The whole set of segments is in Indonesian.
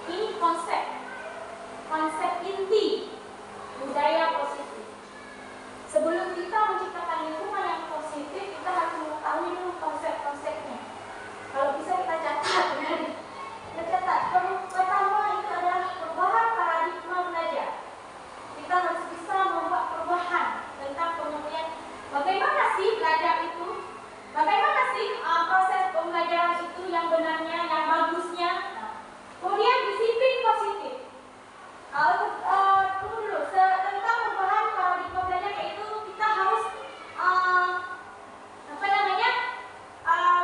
Ini konsep inti budaya positif. Sebelum kita menciptakan lingkungan yang positif, kita harus mengetahui dulu konsep-konsepnya. Kalau bisa kita catat, kita catat. Pertama itu adalah perubahan paradigma belajar. Kita harus bisa membuat perubahan tentang pengertian bagaimana sih belajar itu, bagaimana sih proses pembelajaran itu yang benarnya, yang bagusnya. Kemudian disiplin positif. Tunggu dulu, tentang perubahan paradigma belajar, yaitu kita harus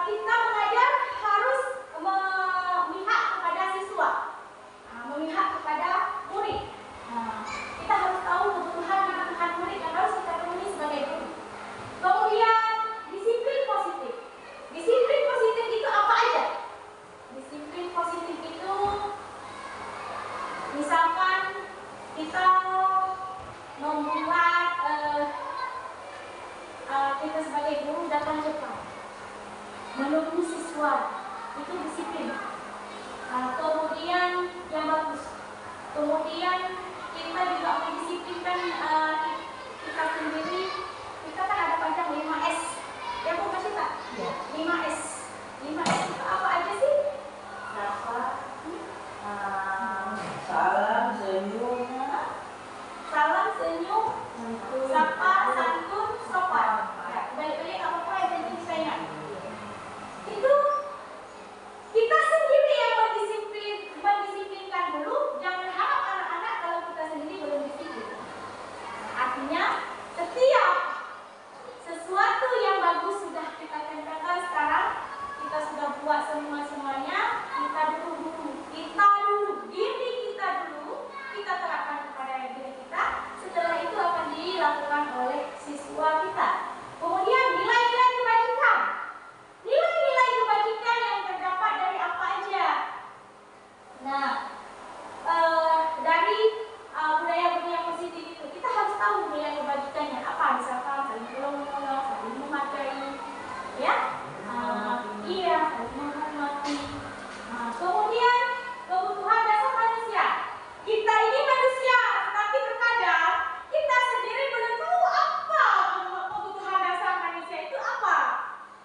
kita mengajar harus memihak kepada siswa, memihak kepada murid. Kita harus tahu kebutuhan murid yang harus kita penuhi sebagai guru. Kemudian disiplin positif. Disiplin positif itu apa aja? Disiplin positif itu misalkan kita membuat kita sebagai guru datang cepat, menunggu siswa, itu disiplin. Kemudian yang bagus. Kemudian kita juga mendisiplinkan kita sendiri. Kita kan ada panjang 5S. Ya Bu, masih tak? 5S. 5S itu apa aja sih? Salam, senyum, sapa, santun, sopan. Ya, balik-balik apa-apa yang penting saya ingat. Itu kita sendiri yang mendisiplinkan dulu. Jangan harap anak-anak kalau kita sendiri belum disiplin. Artinya setiap sesuatu yang bagus sudah kita tempelkan sekarang, kita sudah buat semuanya, kita dulu diri kita dulu, kita terapkan kepada diri kita. Setelah itu akan dilakukan oleh siswa kita. Kemudian nilai-nilai kebajikan. Nilai-nilai kebajikan yang terdapat dari apa aja? Nah, dari budaya-budaya positif itu kita harus tahu nilai kebajikannya apa. Misalkan saling tolong-menolong, saling menghargai, ya, iya, saling menghormati. Kemudian kebutuhan dasar manusia. Kita ini manusia, tapi terkadang kita sendiri belum tahu apa kebutuhan dasar manusia itu apa.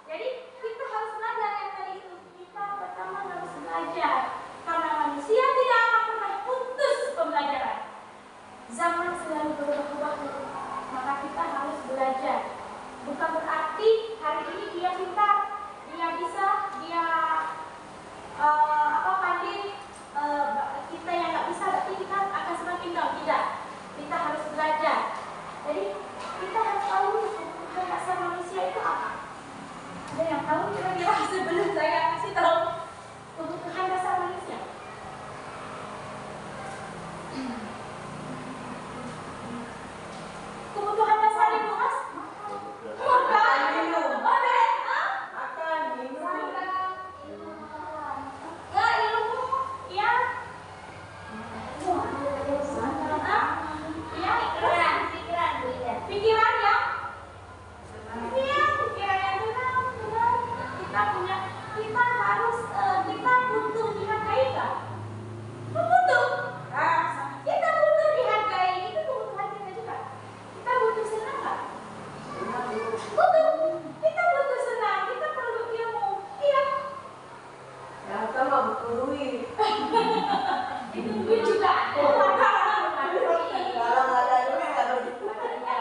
Jadi kita harus belajar yang tadi itu. Kita pertama harus belajar, karena manusia tidak akan pernah putus pembelajaran. Zaman selalu berubah-ubah, maka kita harus belajar. Bukan berarti hari ini dia pintar, dia bisa, dia pandai. Kita yang nggak bisa, berarti kita akan semakin down. Tidak, kita harus belajar. Jadi kita harus tahu kebutuhan dasar manusia itu apa. Ada yang tahu kira-kira sebelum saya kasih tahu kebutuhan dasar manusia? Kebutuhan dasar itu mas? Makan, minum. Makan, minum. Ya, ilmu, ya. Pikiran ya. Iya, pikiran yang tenang. Kita butuh dihargai kan? Butuh. Kita butuh dihargai, itu kebutuhan kita juga. Kita butuh senang kan? Butuh. Kita butuh senang, kita perlu ilmu. Iya. yang sama butuh duit. Itu duit juga. Kalau nggak ada duit nggak ada.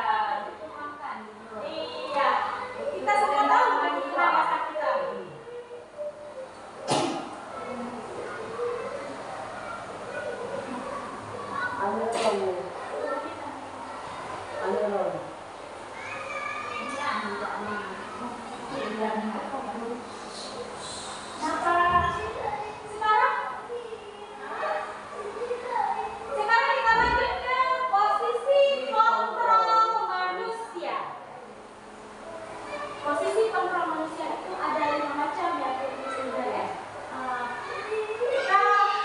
Iya, kita semua tahu kebutuhan dasar kita. Sekarang kita lanjut ke posisi kontrol manusia. Posisi kontrol manusia itu ada 5 macam ya, teman-teman ya. Kita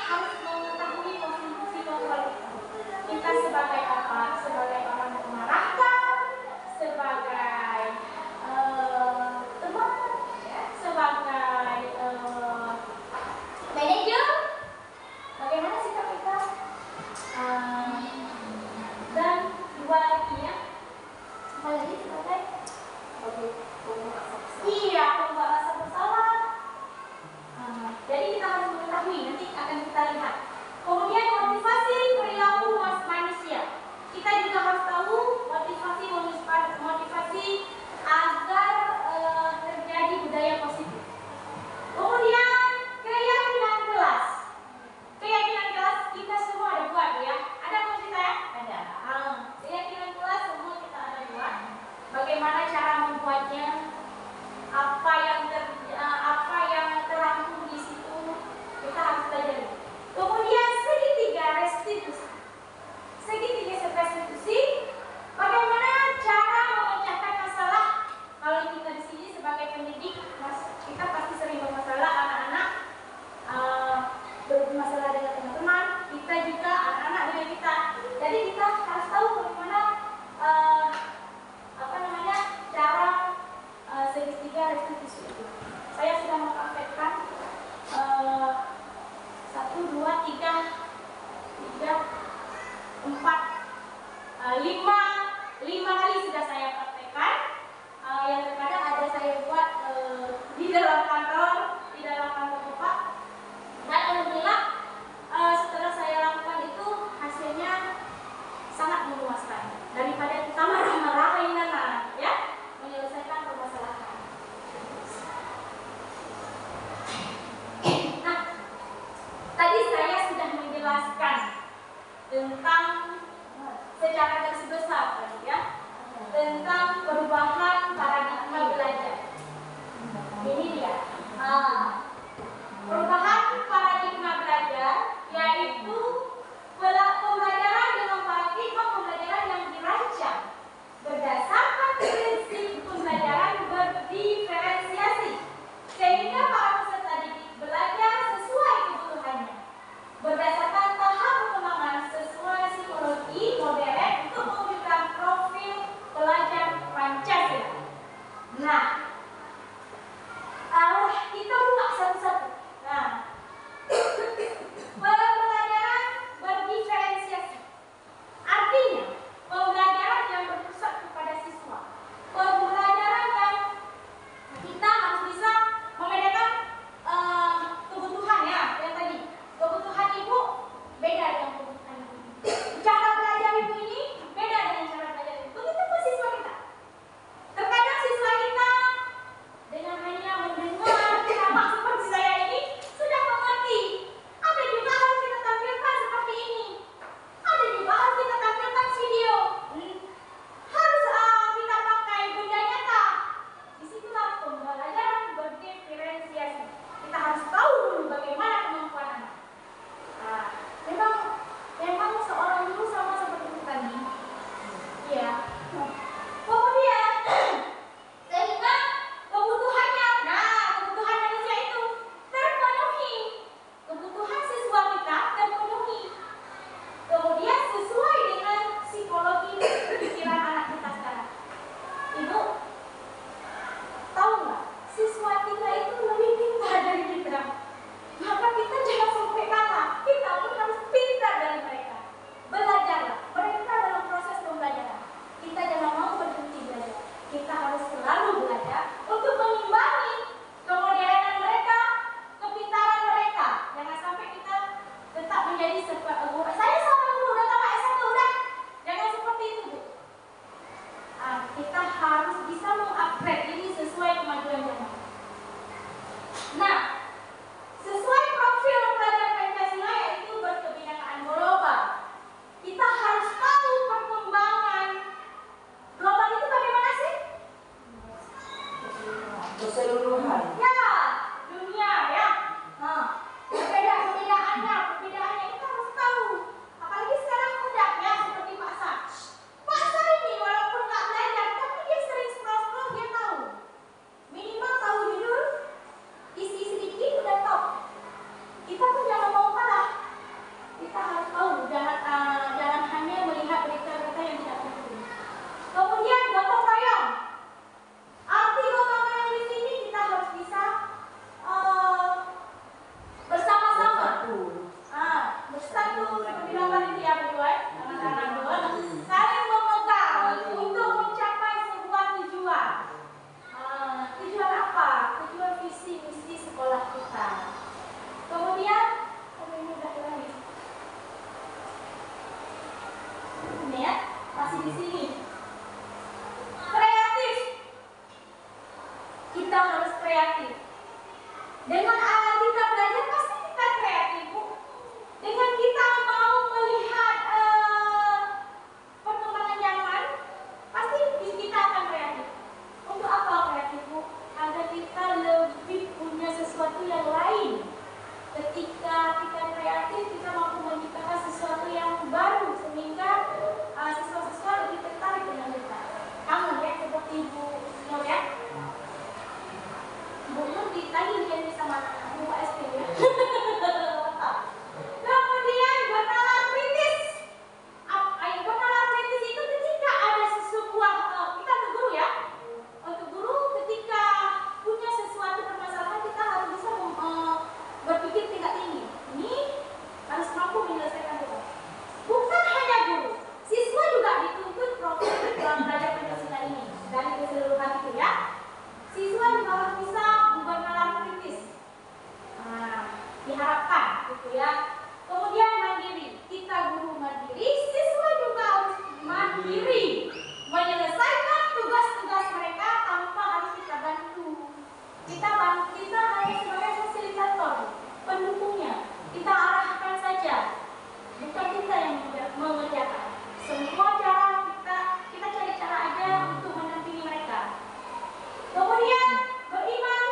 harus mengetahui posisi kontrol kita sebagai apa? Sebagai orang yang mengarahkan, Iya, pembuat rasa bersalah. Jadi kita harus mengetahui, nanti akan kita lihat. Kemudian motivasi perilaku manusia. Kita juga harus tahu motivasi agar terjadi budaya positif. Kemudian keyakinan kelas. Keyakinan kelas kita semua ada buat ya. Ada kunci saya? Ada. Keyakinan kelas semua kita ada buat. Bagaimana cara membuatnya? Apa yang terangkum di situ kita harus pelajari. Kemudian segitiga restitusi. Segitiga restitusi, bagaimana cara memecahkan masalah? Kalau kita di sini sebagai pendidik, kita pasti sering bermasalah anak-anak, bermasalah dengan teman-teman, kita juga anak-anak dengan kita. Jadi kita harus tahu bagaimana cara segitiga restitusi itu. Saya sudah mempraktekkan 1, 2, 3, 4, 5 kali sudah saya praktekkan. Yang terkadang ada saya buat di dalam kantor Bapak. Dan alhamdulillah setelah saya lakukan itu hasilnya sangat memuaskan. Daripada kita marah-marahin anak, ya, menyelesaikan permasalahan. Nah, tadi saya sudah menjelaskan tentang secara garis besar tadi ya, tentang perubahan paradigma belajar. Ini dia. Perubahan paradigma belajar yaitu pembelajaran dengan paradigma pembelajaran yang dirancang berdasarkan prinsip pembelajaran berdiferensiasi, sehingga para peserta didik belajar sesuai kebutuhannya, berdasarkan tahap perkembangan sesuai psikologi modern untuk mewujudkan profil pelajar Pancasila. Nah, kita buka satu-satu. Nah, pembelajaran berdiferensiasi artinya pembelajaran yang berpusat kepada siswa, pembelajaran yang kita harus bisa membedakan kebutuhan ya, yang tadi kebutuhan ibu beda dengan kebutuhan ibu. Cara belajar ibu ini beda dengan cara belajar ibu. Begitu pun siswa kita. Terkadang siswa kita dengan hanya mendengar ceramah seperti saya ini sudah mengerti. Ada juga harus kita tampilkan seperti ini. Ada juga harus kita tampilkan video. Harus kita pakai benda nyata. Disitulah pembelajaran berdiferensiasi. Kita harus tahu dulu bagaimana kemampuan anak. Memang seorang guru sama seperti itu tadi. Iya. Kemudian sehingga kebutuhannya, kebutuhan manusia itu terpenuhi. Kebutuhan siswa kita terpenuhi. Kemudian sesuai dengan psikologi pikiran anak kita sekarang. Ibu tahu nggak, siswa kita itu lebih pintar dari kita. Maka kita jangan sampai kalah. Kita pun harus pintar dari mereka. Belajarlah. Mereka dalam proses pembelajaran. Kita jangan mau berhenti belajar. Kita harus selalu belajar untuk mengimbangi kemodernan mereka, kepintaran mereka. Jangan sampai kita tetap menjadi seperti saya sama dulu udah tamat S1 udah. Jangan seperti itu, Bu. Kita harus bisa mengupgrade ini sesuai kemajuan zaman. Nah, sesuai profil pelajar Pancasila yaitu berkebinekaan global. Kita harus tahu perkembangan global itu bagaimana sih? Keseluruhan. Ya, dunia ya. Perbedaannya kita harus tahu. Apalagi sekarang muda ya, seperti Pak Sa. Pak Sa ini walaupun nggak belajar, tapi dia sering scroll dia tahu. Minimal tahu judul, isi kita harus kreatif. Dengan kita belajar pasti kita kreatif, Bu. Dengan kita mau melihat perkembangan zaman, pasti kita akan kreatif. Untuk apa kreatif, Bu? Agar kita lebih punya sesuatu yang lain. Ketika kita kreatif, kita mampu menciptakan sesuatu yang baru sehingga siswa-siswa lebih tertarik dengan kita. Kamu ya, seperti Ibu Nur ya. Ibu Nur tadi dia bisa makan buka es krim ya. Kemudian bernalar kritis. Bernalar kritis itu ketika ada sebuah kita untuk guru ya. Untuk guru ketika punya sesuatu permasalahan kita harus bisa berpikir tingkat tinggi. Ini harus mampu menyelesaikan itu. Bukan hanya guru, siswa juga dituntut profil dalam belajar Pancasila ini. Dari keseluruhan itu ya, siswa juga harus bisa bernalar kritis. Diharapkan gitu ya. Kemudian mandiri, kita guru mandiri, siswa juga harus mandiri menyelesaikan tugas-tugas mereka tanpa harus kita bantu. Kita hanya sebagai fasilitator, pendukungnya. Kita arahkan saja, bukan kita yang mengerjakan. Semua cara kita cari cara aja untuk mendampingi mereka. Kemudian beriman,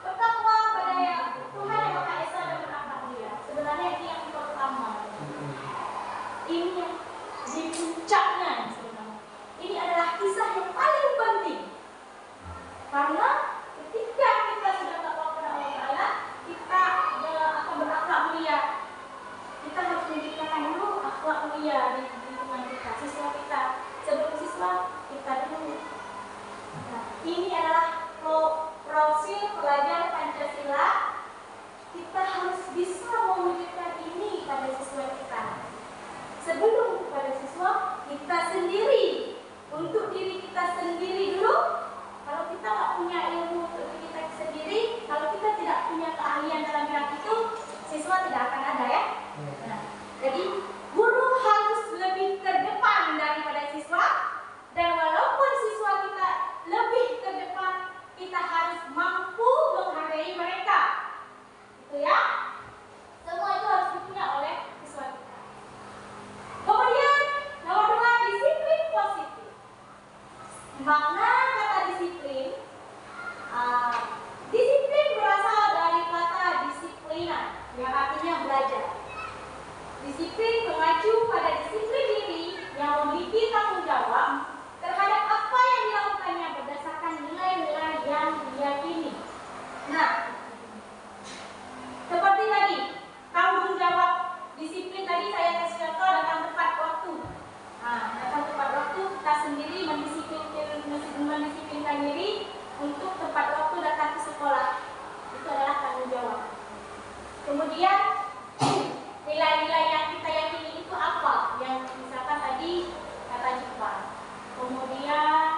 bertakwa pada Tuhan yang Maha Esa dan berakhlak mulia. Sebenarnya ini yang pertama. Ini yang di puncaknya sebenarnya. Ini adalah kisah yang paling penting. Karena ketika kita sudah takwa kepada Allah Ta'ala, kita akan berakhlak mulia. Kita harus menciptakan dulu akhlak mulia di lingkungan kita, siswa kita. Sebelum siswa, kita dulu. Nah, ini adalah profil pelajar Pancasila. Kita harus bisa mewujudkan ini pada siswa kita. Sebelum kepada siswa, kita sendiri. Untuk diri kita sendiri dulu. Kalau kita nggak punya ilmu untuk diri kita sendiri, kalau kita tidak punya keahlian dalam bidang itu, siswa tidak akan ada ya. Nah, jadi guru harus lebih terdepan daripada siswa, dan walaupun siswa kita lebih terdepan, kita harus mampu menghargai mereka. Itu ya. Semua itu harus dipunya oleh siswa kita. Kemudian nomor 2, disiplin positif. Makna kata disiplin, disiplin berasal dari kata disiplinan, yang artinya belajar. Disiplin mengacu pada disiplin diri yang memiliki tanggung jawab terhadap apa yang dilakukannya berdasarkan nilai-nilai yang diyakini. Nah, seperti tadi, tanggung jawab disiplin tadi saya kasih contoh datang tepat waktu. Datang tepat waktu, kita sendiri mendisiplinkan diri untuk tepat waktu datang ke sekolah. Itu adalah tanggung jawab. Kemudian nilai-nilai yang kita yakini itu apa? Yang misalkan tadi kata Jepang. Kemudian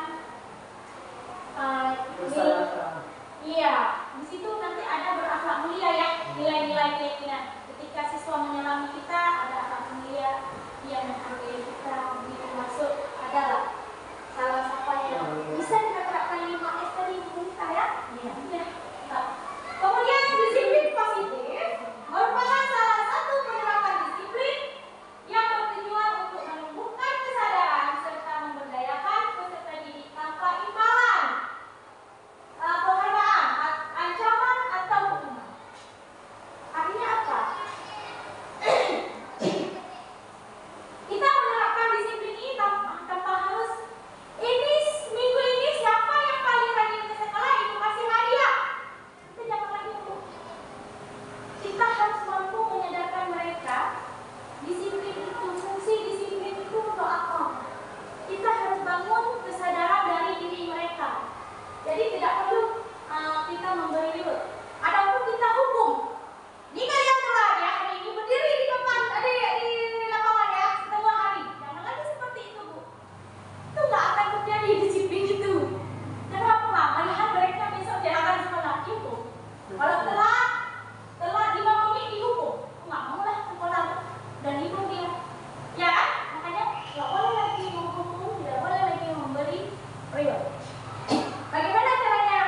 iya, di situ nanti ada berakhlak mulia ya, nilai-nilai keyakinan. Ketika siswa menyelami kita, ada akhlak mulia, dia menghargai kita, begitu masuk adalah salah satu yang bisa kita terapkan 5S tadi kita ya. Iya. Kemudian disiplin positif merupakan salah satu penerapan disiplin yang bertujuan untuk menumbuhkan kesadaran serta memberdayakan peserta didik tanpa imbalan, penghargaan, ancaman atau hukuman. Artinya apa? Kita menerapkan disiplin ini tanpa harus minggu ini siapa yang paling rajin ke sekolah itu kasih hadiah. Kita jangan lagi dulu. Kita harus mampu menyadarkan mereka disiplin itu, fungsi disiplin itu untuk apa. Kita harus bangun kesadaran dari diri mereka. Jadi tidak perlu kita memberi reward. Adapun kita hukum. Ini kalian telat ya hari ini berdiri di depan di lapangan ya setengah hari. Jangan lagi seperti itu, Bu. Itu nggak akan terjadi disiplin itu. Kenapa? Malahan mereka besok dia akan sekolah itu. Kalau telat 5 menit dihukum. Nggak mau lah sekolah dan itu dia. Ya kan? Makanya nggak boleh lagi menghukum, tidak boleh lagi memberi reward. Bagaimana caranya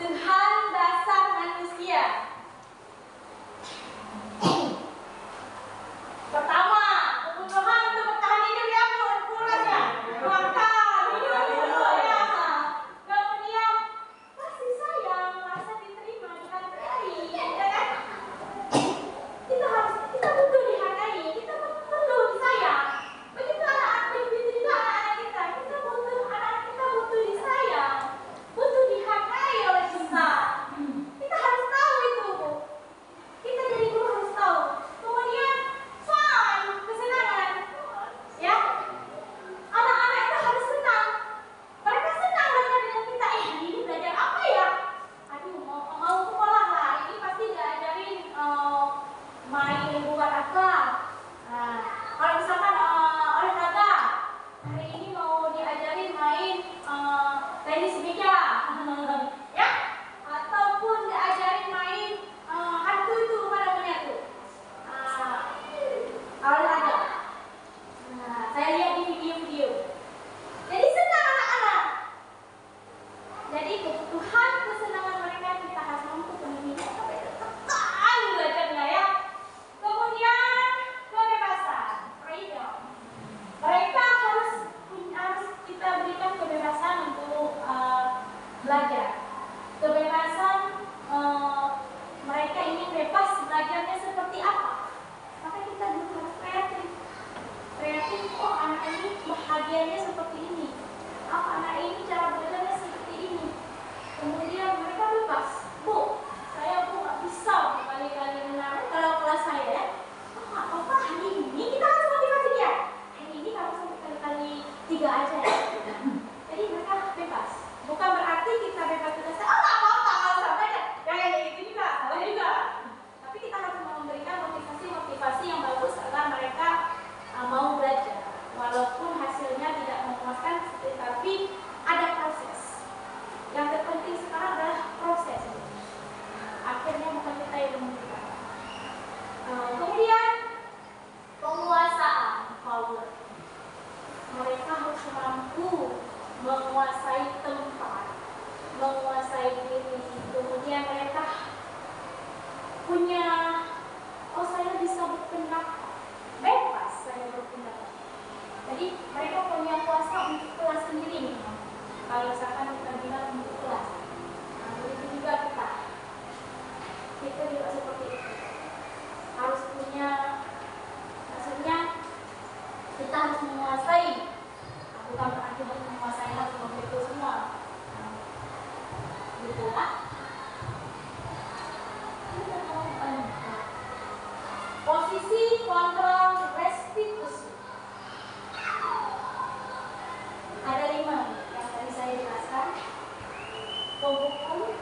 kebutuhan dasar manusia. Pertama, kebutuhan untuk bertahan hidup ya Bu, kurangnya makan, minum dulu ya. Kemudian kasih sayang, rasa diterima, dihargai, ya kan? Kita butuh dihargai, kita perlu disayang. Begitu juga anak-anak kita butuh disayang, butuh dihargai oleh kita. Kita harus tahu itu, Bu. Kita jadi guru harus tahu. Kemudian fun, kesenangan, ya. Anak-anak itu harus senang. Mereka senang belajar dengan kita. Hari ini belajar apa ya? Aduh, mau sekolah lah. Ini pasti diajarin main buat apa? Nah, kalau misalkan olahraga, hari ini mau diajarin main tenis meja, ya. Ataupun diajarin main hantu itu apa namanya tuh? Olahraga. Nah, saya lihat di video-video. Jadi senang anak-anak. Jadi kebutuhan kesenangan mereka kita harus mampu penuhi sampai tekan belajarnya ya. Kemudian kebebasan, freedom. Mereka harus kita berikan kebebasan untuk belajar. Kebebasan mereka ingin bebas belajarnya seperti apa. Maka kita juga harus kreatif. Kreatif, oh anak ini bahagianya seperti ini. Oh anak ini cara belajarnya seperti ini. Kemudian mereka bebas. Bu, saya nggak bisa kali-kali menarik kalau kelas saya ya. Apa hari ini kita harus motivasi dia. Hari ini kamu sampai kali-kali 3 aja ya. Jadi mereka bebas. Bukan berarti kita bebas kita oh nggak apa-apa nggak usah belajar. Jangan kayak gitu juga, salah juga. Tapi kita harus memberikan motivasi yang bagus agar mereka mau belajar. Walaupun hasilnya tidak memuaskan, tetapi ada proses. Yang terpenting sekarang adalah proses. Akhirnya bukan kita yang menentukan. Kemudian penguasaan power. Mereka harus mampu menguasai tempat, menguasai diri. Kemudian mereka punya, oh saya bisa berpendapat, bebas saya berpendapat. Jadi mereka punya kuasa untuk kelas sendiri. Kalau misalkan kita bilang untuk kelas, nah begitu juga kita juga seperti itu. Harus punya, maksudnya kita harus menguasai. Bukan berarti harus menguasai harus memikul semua. Gitu lah. Posisi kontrol restitusi. Ada 5 yang tadi saya jelaskan. Pembuku,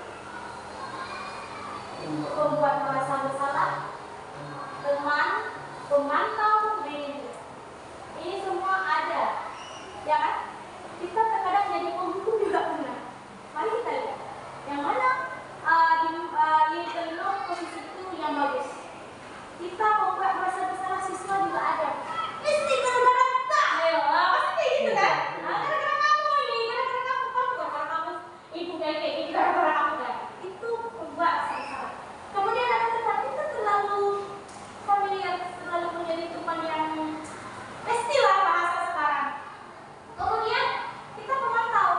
pembuat merasa bersalah, teman, pemantau, manajer. Ini semua ada, ya kan? Kita terkadang jadi pembuku juga pernah. Mari kita lihat yang mana di dalam posisi itu yang bagus. Kita membuat merasa bersalah siswa juga ada. Mesti gara-gara tak, ayo, pasti kayak gitu kan? Gara-gara kamu ini, gara-gara kamu, gara-gara kamu, ibu kayak gitu, gara-gara kamu kan? Itu membuat salah. Kemudian ada tempat kita terlalu familiar, terlalu menjadi teman yang pastilah bahasa sekarang. Kemudian kita memantau,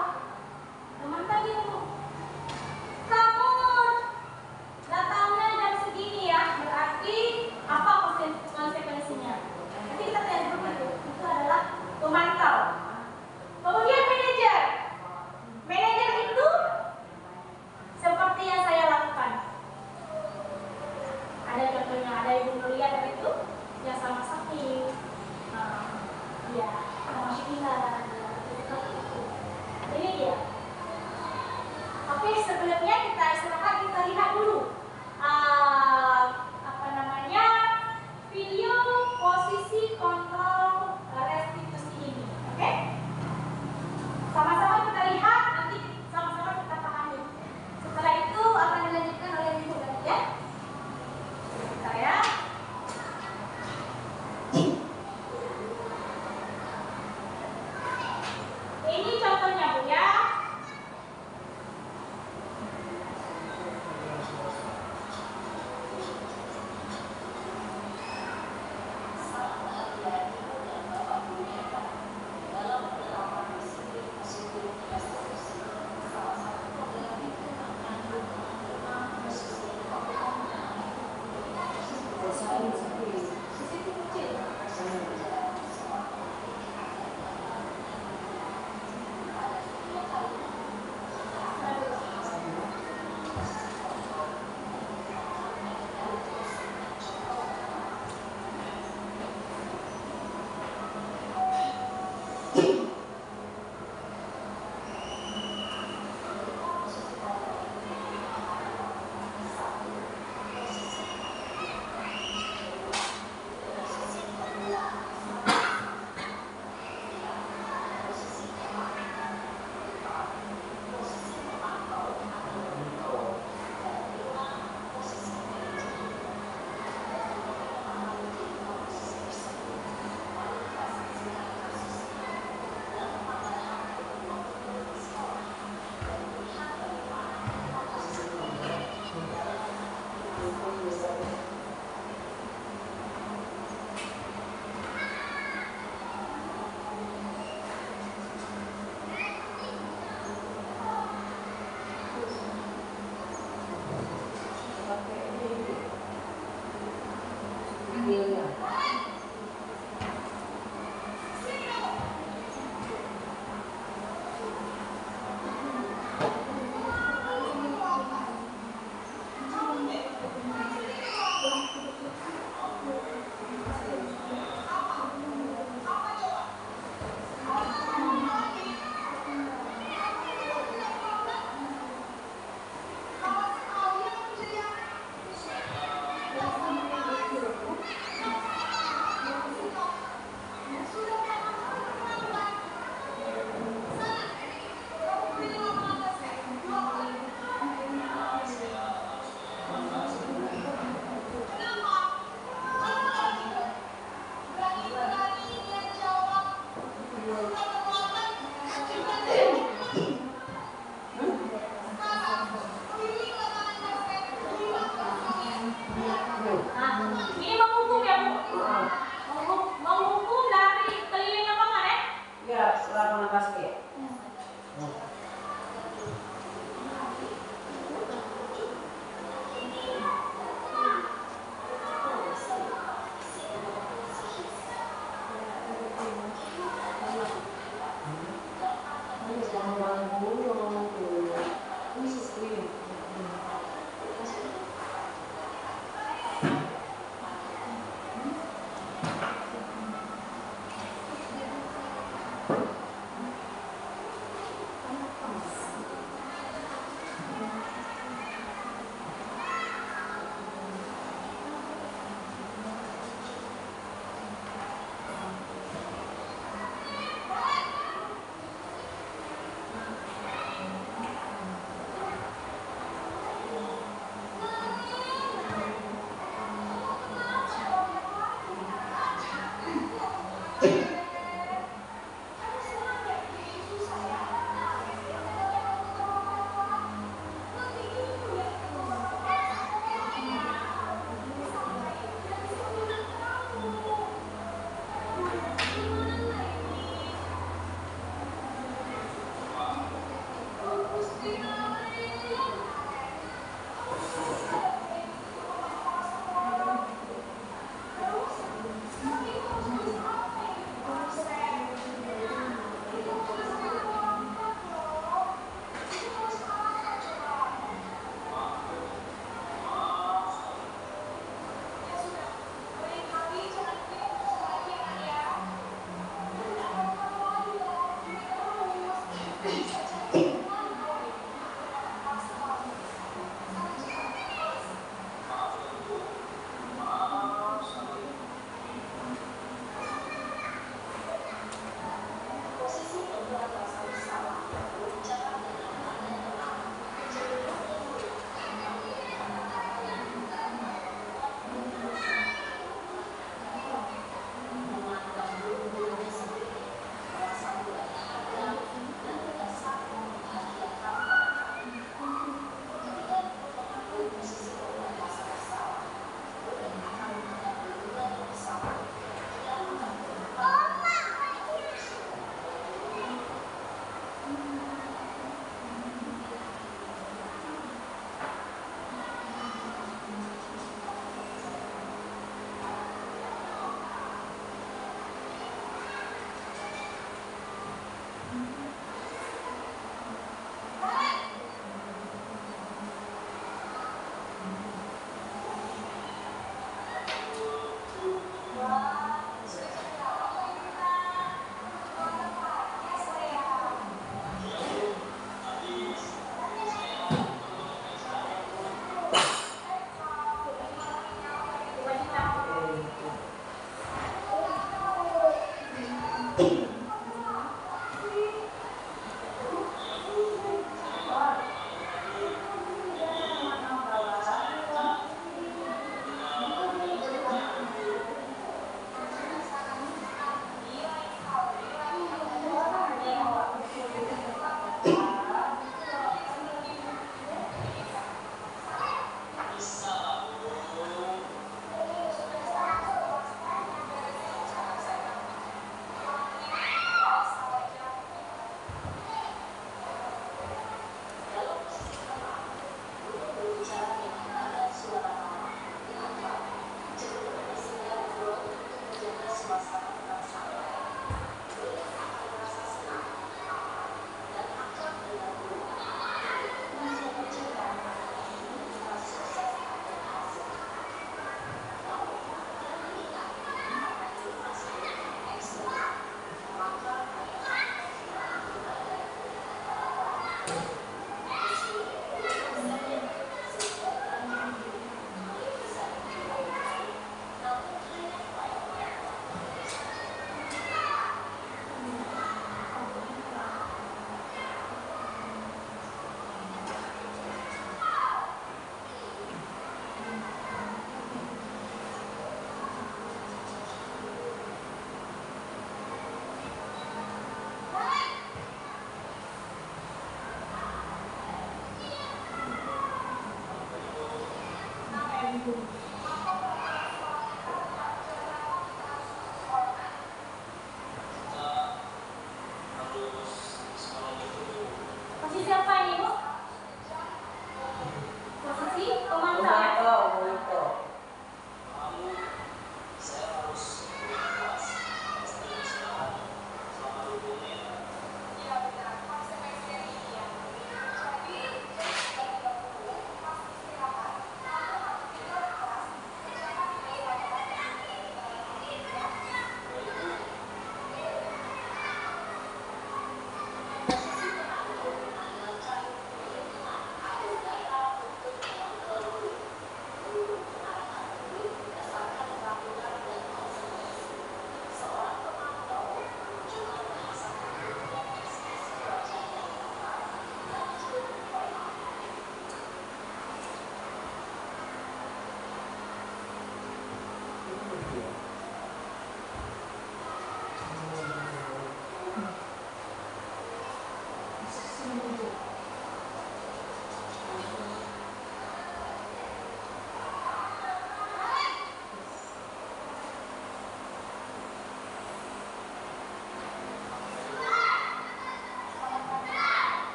Posisi apa ini, Bu? Posisi pemantau.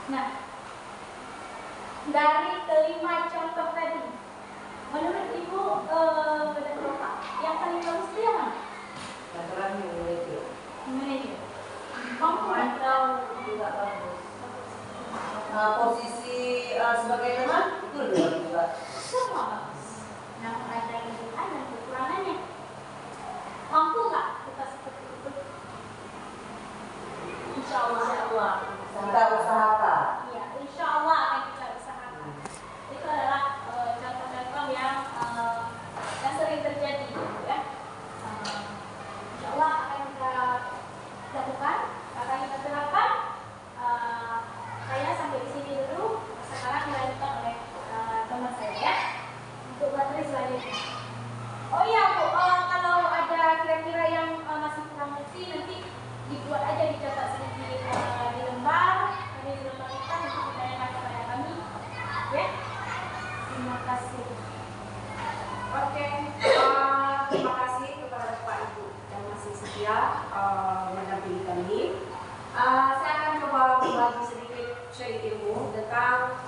Nah, dari kelima contoh tadi, menurut Ibu dan Bapak, yang paling bagus itu yang mana? Yang terakhir manajer. Manajer. Kamu Mantau juga bagus. Posisi sebagai teman itu juga. semua bagus. Nah, ada kelebihan dan kekurangannya. Mampu nggak kita seperti itu? Insya Allah. Kita usahakan. Iya, insya Allah akan kita usahakan. Itu adalah contoh-contoh yang sering terjadi, ya. Insya Allah akan kita lakukan, akan kita terapkan. Saya sampai di sini dulu. Sekarang dilanjutkan oleh teman saya, ya, untuk materi selanjutnya. Oh iya Bu, kalau ada kira-kira yang masih kurang bukti, nanti dibuat aja, dicatat sedikit di lembar kita nanti ditanyakan kepada kami, ya. Terima kasih. Oke, terima kasih kepada Bapak Ibu yang masih setia mendampingi kami. Saya akan coba berbagi sedikit sharing ilmu tentang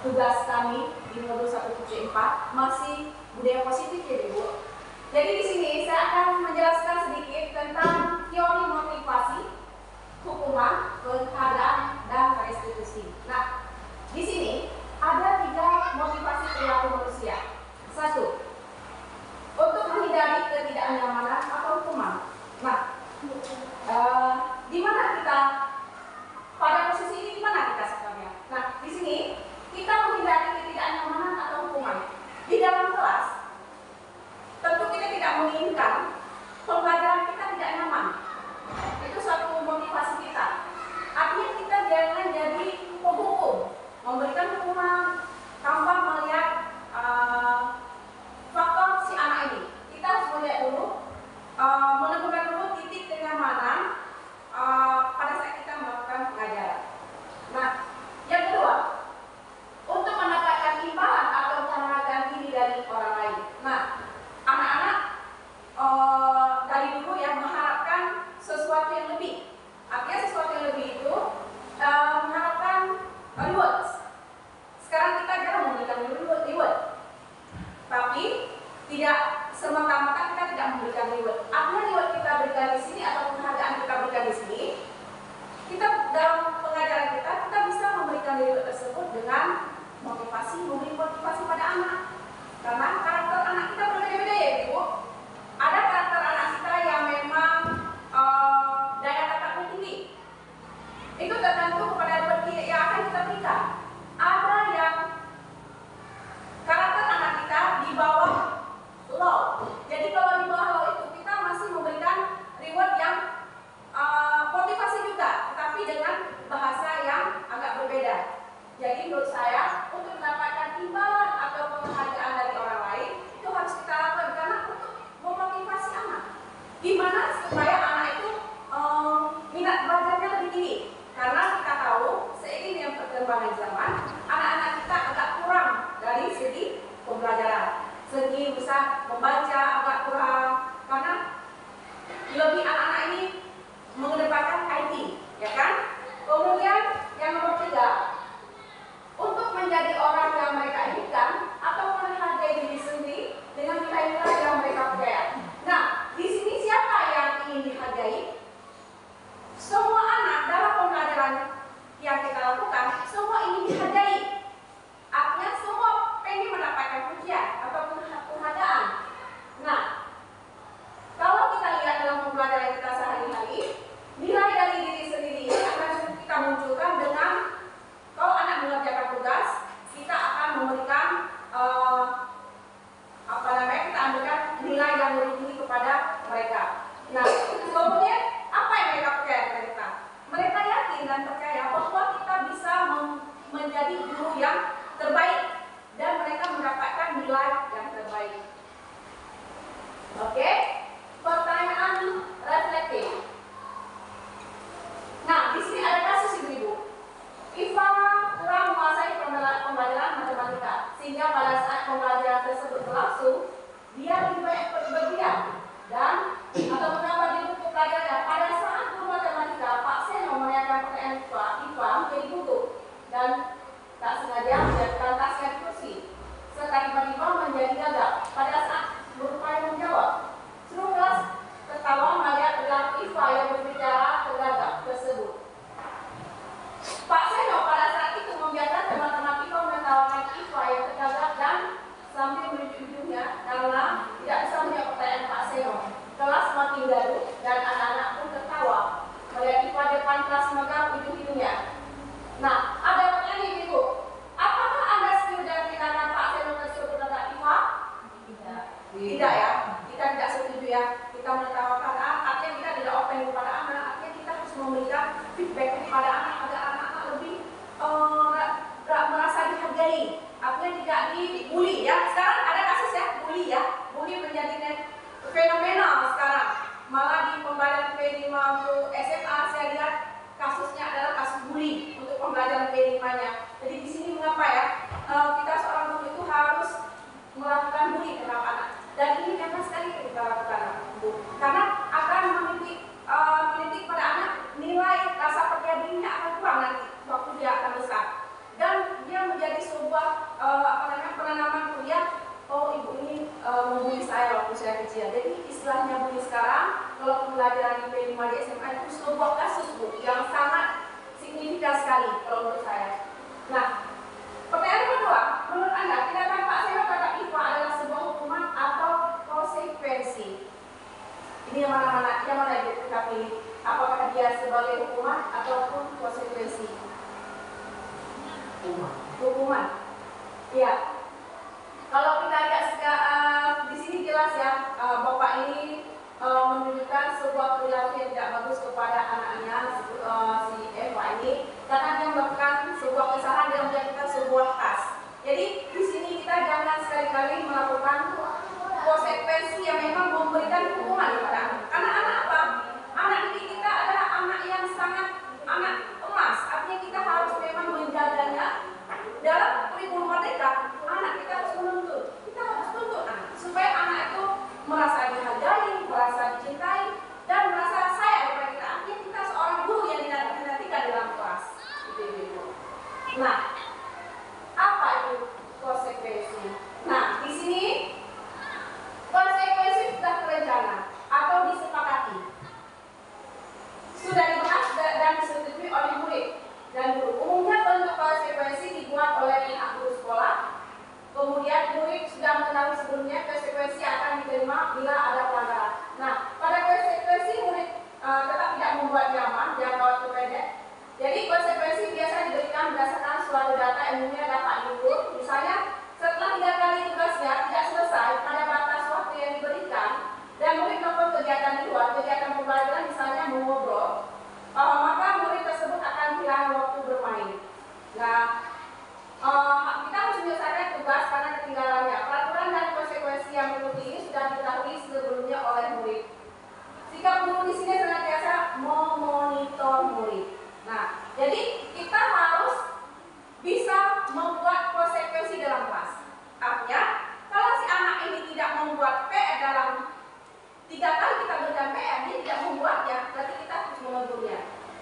tugas kami di modul 174, masih budaya positif, ya Ibu. Jadi di sini saya akan menjelaskan sedikit tentang teori motivasi, hukuman, penghargaan, dan restitusi. Nah, di sini ada 3 motivasi perilaku manusia. 1, untuk menghindari ketidaknyamanan atau hukuman. Nah, di mana kita pada posisi ini, di mana tinggi. Itu tergantung kepada dua pihak yang akan kita berikan. Ada yang karakter anak kita di bawah low. Jadi kalau di bawah low itu kita masih memberikan reward yang motivasi juga, tetapi dengan bahasa yang agak berbeda. Jadi menurut saya untuk mendapatkan imbalan atau penghargaan dari orang lain itu harus kita lakukan karena untuk memotivasi anak. Gimana supaya anak itu minat belajarnya lebih tinggi? Karena kita tahu seiring dengan perkembangan zaman, anak-anak kita agak kurang dari segi pembelajaran. Segi bisa membaca agak kurang karena lebih anak-anak ini mengedepankan IT, ya kan? Kemudian yang nomor 3, untuk menjadi orang yang mereka inginkan atau menghargai diri sendiri dengan nilai-nilai yang mereka percaya. Nah, di sini siapa yang ingin dihargai? Semua anak dalam pembelajaran yang kita lakukan, semua ingin dihargai. Artinya semua pengen mendapatkan pujian atau penghargaan. Nah, kalau kita lihat dalam pembelajaran kita sehari-hari, nilai dari diri sendiri akan kita munculkan dengan kalau anak mengerjakan tugas, kita akan memberikan kita ambilkan nilai yang lebih tinggi kepada mereka. Nah, kemudian apa yang mereka percaya kepada kita? Mereka yakin dan percaya bahwa kita bisa menjadi guru yang terbaik dan mereka mendapatkan nilai yang terbaik. Oke? Pertanyaan reflektif. Nah, di sini ada kasus ibu-ibu. Iva kurang menguasai pembelajaran matematika, sehingga pada saat pembelajaran tersebut berlangsung, dia lebih banyak berdiam dan atau menambah di buku pelajaran. Pada saat guru matematika, Pak Seno menanyakan pertanyaan Iva menjadi gugup dan tak sengaja menjatuhkan tasnya di kursi, serta tiba-tiba menjadi gagap. Pada saat berupaya menjawab, seluruh kelas tertawa melihat perilaku Iva yang berbicara tergagap tersebut. Pak Seno pada saat itu membiarkan teman-teman Iva menertawakan Iva yang tergagap dan sambil menunjuk ujungnya karena tidak bisa menjawab pertanyaan Pak Seno. Kelas makin gaduh dan anak-anak pun tertawa melihat Iva depan kelas memegang ujung hidungnya. Nah, ada pertanyaan ibu, apakah Anda setuju dengan tindakan Pak Seno tersebut terhadap Iva? Tidak. Tidak ya, kita tidak setuju ya. Kita menertawakan artinya kita tidak open kepada anak, artinya kita harus memberikan feedback kepada anak agar anak-anak lebih merasa dihargai, artinya tidak dibully ya. Sekarang ada kasus ya, bully menjadi fenomenal sekarang. Malah di pembelajaran P5 untuk SMA saya lihat kasusnya adalah kasus bully untuk pembelajaran P5-nya. Jadi di sini mengapa ya kita seorang guru itu harus melakukan bully terhadap anak, dan ini memang sekali kita lakukan Bu, karena akan menitik pada anak nilai rasa percaya dirinya akan kurang nanti waktu dia akan besar, dan dia menjadi sebuah penanaman kuliah. Oh, ibu ini membuli saya waktu saya kecil. Jadi istilahnya bully sekarang kalau pembelajaran di P5 di SMA itu sebuah kasus Bu yang sangat signifikan sekali kalau menurut saya. Nah, pertanyaan kedua, menurut Anda tindakan Pak Seno terhadap Iva adalah sebuah hukuman atau konsekuensi? Ini yang mana ibu kita pilih? Apakah dia sebagai hukuman ataupun konsekuensi? Hukuman. Iya. Kalau kita lihat di sini jelas ya, Bapak ini menunjukkan sebuah perilaku yang tidak bagus kepada anaknya si Eva ini, karena dia melakukan sebuah kesalahan yang menjadikan sebuah tas. Jadi di sini kita jangan sekali-kali melakukan konsekuensi yang memang memberikan hukuman kepada anak. Karena anak apa? Anak didik kita adalah anak yang sangat anak emas. Artinya kita harus memang menjaganya dalam kurikulum merdeka. Anak kita harus menuntut. Kita harus tuntut anak supaya anak itu merasa dihargai, merasa dicintai, dan merasa sayang kepada kita. Artinya kita seorang guru yang dinantikan dalam kelas. Nah, apa itu konsekuensi? Nah, di sini konsekuensi sudah terencana atau disepakati, sudah dibahas dan disetujui oleh